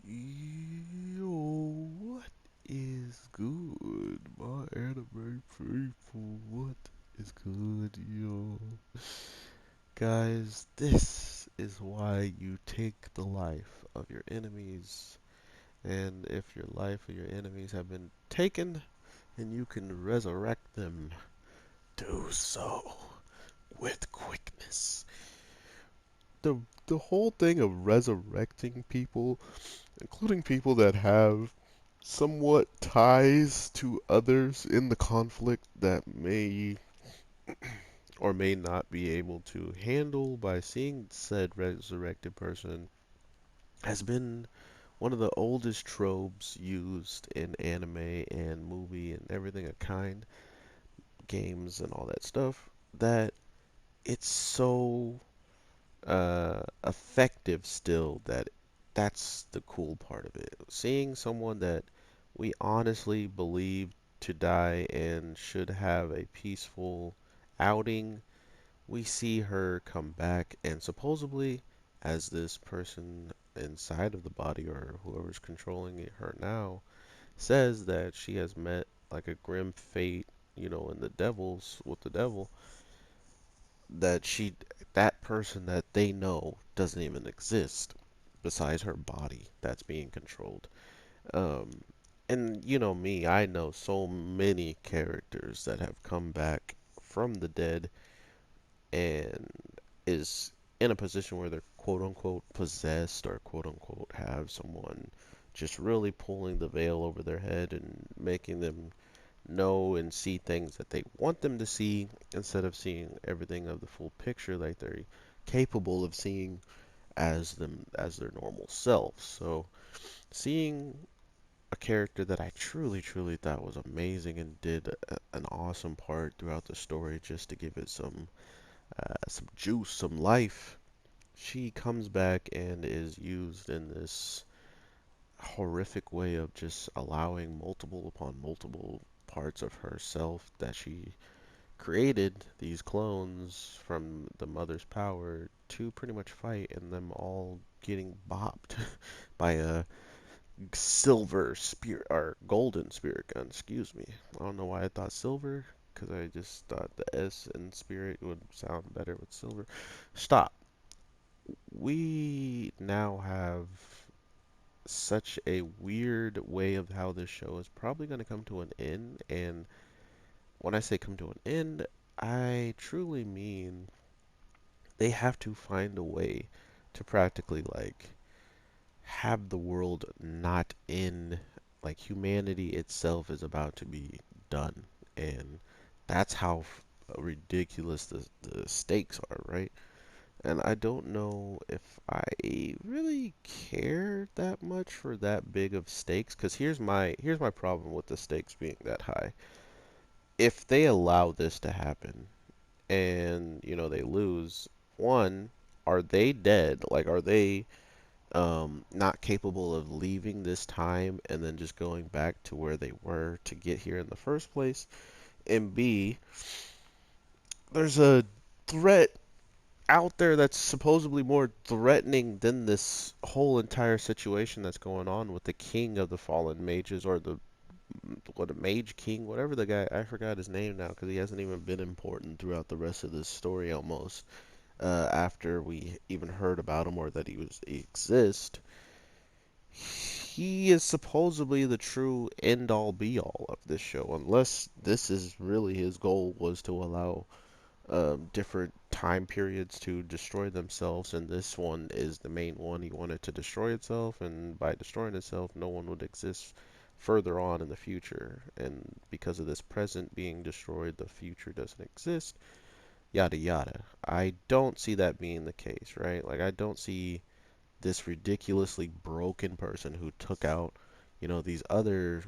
Yo, what is good, my anime people? What is good, yo? Guys, this is why you take the life of your enemies. And if your life or your enemies have been taken and you can resurrect them, do so with quickness. The whole thing of resurrecting people, including people that have somewhat ties to others in the conflict that may or may not be able to handle by seeing said resurrected person, has been one of the oldest tropes used in anime and movie and everything of kind, games and all that stuff, that it's so effective still that that's the cool part of it. Seeing someone that we honestly believe to die and should have a peaceful outing, we see her come back and supposedly, as this person inside of the body or whoever's controlling her now says that she has met like a grim fate, in the devils with the devil, that that person that they know doesn't even exist besides her body that's being controlled. Um, and you know me, I know so many characters that have come back from the dead and is in a position where they're quote unquote possessed or quote unquote have someone just really pulling the veil over their head and making them know and see things that they want them to see instead of seeing everything of the full picture like they're capable of seeing as their normal selves. So seeing a character that I truly thought was amazing and did an awesome part throughout the story just to give it some juice, some life. She comes back and is used in this horrific way of just allowing multiple upon multiple parts of herself that she created, these clones from the mother's power, to pretty much fight, and them all getting bopped by a silver spirit or golden spirit gun. Excuse me. I don't know why I thought silver, because I just thought the S in spirit would sound better with silver. Stop. We now have such a weird way of how this show is probably going to come to an end. And when I say come to an end, I truly mean they have to find a way to practically like have the world not in, like, humanity itself is about to be done. And that's how ridiculous the stakes are, right? And I don't know if I really care that much for that big of stakes, because here's my problem with the stakes being that high. If they allow this to happen and they lose, one, are they dead? Like, are they not capable of leaving this time and then just going back to where they were to get here in the first place? And B, there's a threat out there that's supposedly more threatening than this whole entire situation that's going on with the king of the fallen mages, or the what, a mage king, whatever the guy, I forgot his name now because he hasn't even been important throughout the rest of this story almost. After we even heard about him or that he exists, he is supposedly the true end all be all of this show, unless this is really his goal, was to allow different time periods to destroy themselves, and this one is the main one. He wanted to destroy itself, and by destroying itself, no one would exist further on in the future. And because of this present being destroyed, the future doesn't exist. Yada yada. I don't see that being the case, right? Like, I don't see this ridiculously broken person who took out, these other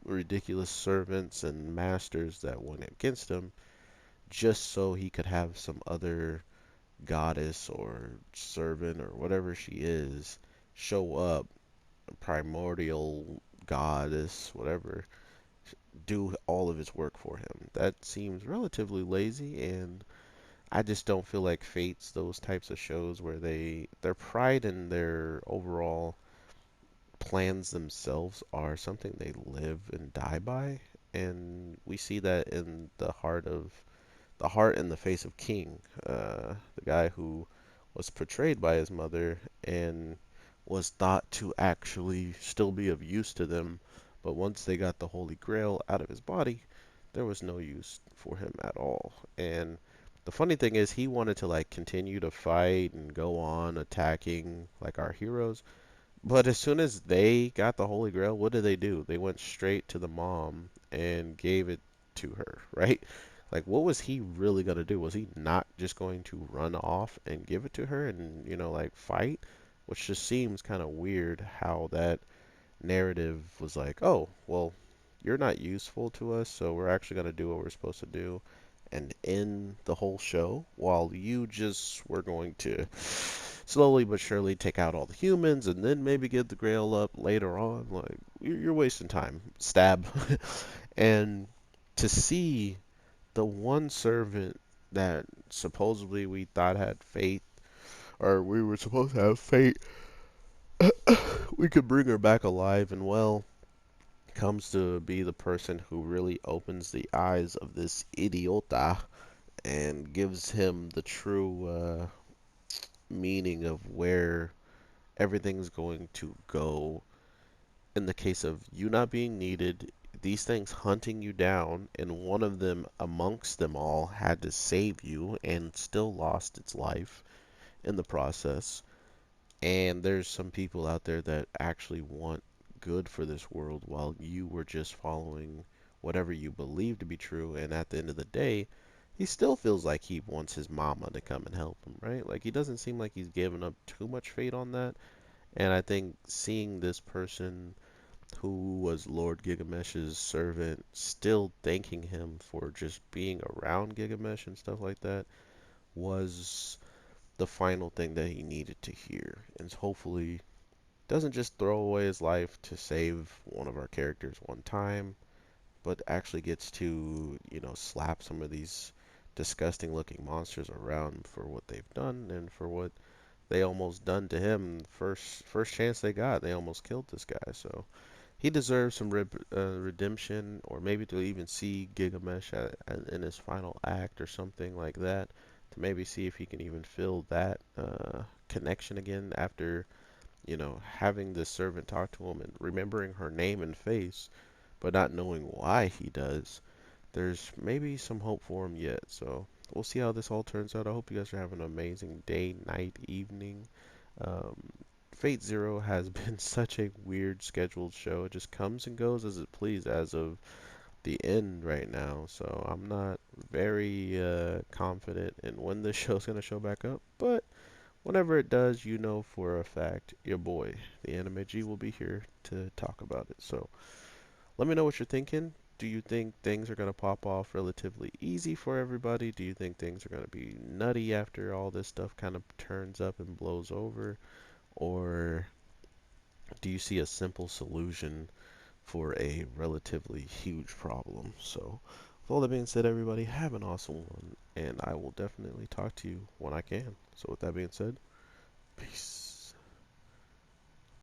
ridiculous servants and masters that went against him just so he could have some other goddess or servant or whatever she is show up, primordial goddess, whatever, do all of his work for him. That seems relatively lazy, and I just don't feel like Fate's those types of shows where their pride in their overall plans themselves are something they live and die by, and we see that in the heart and the face of King, the guy who was portrayed by his mother and was thought to actually still be of use to them, but once they got the Holy Grail out of his body, there was no use for him at all. And the funny thing is, he wanted to like continue to fight and go on attacking like our heroes, but as soon as they got the Holy Grail, what did they do? They went straight to the mom and gave it to her, right? Like, what was he really gonna do? Was he not just going to run off and give it to her and, like fight? Which just seems kind of weird how that narrative was like, oh, well, you're not useful to us, so we're actually gonna do what we're supposed to do and end the whole show while you just were going to slowly but surely take out all the humans and then maybe get the grail up later on. Like, you're wasting time. Stab. And to see the one servant that supposedly we thought had faith, or we were supposed to have faith, we could bring her back alive, and well, comes to be the person who really opens the eyes of this idiota and gives him the true meaning of where everything's going to go in the case of you not being needed, these things hunting you down, and one of them amongst them all had to save you and still lost its life in the process. And there's some people out there that actually want good for this world while you were just following whatever you believe to be true. And at the end of the day, he still feels like he wants his mama to come and help him, right? Like he doesn't seem like he's given up too much fate on that. And I think seeing this person who was Lord Gilgamesh's servant still thanking him for just being around Gilgamesh and stuff like that was the final thing that he needed to hear. And hopefully doesn't just throw away his life to save one of our characters one time, but actually gets to, slap some of these disgusting looking monsters around for what they've done and for what they almost done to him. First chance they got, they almost killed this guy. So he deserves some redemption, or maybe to even see Gilgamesh in his final act or something like that, to maybe see if he can even feel that connection again after, having this servant talk to him and remembering her name and face, but not knowing why he does. There's maybe some hope for him yet. So we'll see how this all turns out. I hope you guys are having an amazing day, night, evening. Um, Fate Zero has been such a weird scheduled show. It just comes and goes as it please as of the end right now. So I'm not very confident in when this show's going to show back up. But whenever it does, for a fact, your boy, the Anime G, will be here to talk about it. So let me know what you're thinking. Do you think things are going to pop off relatively easy for everybody? Do you think things are going to be nutty after all this stuff kind of turns up and blows over? Or do you see a simple solution for a relatively huge problem? So, with all that being said, everybody, have an awesome one, and I will definitely talk to you when I can. So, with that being said, peace.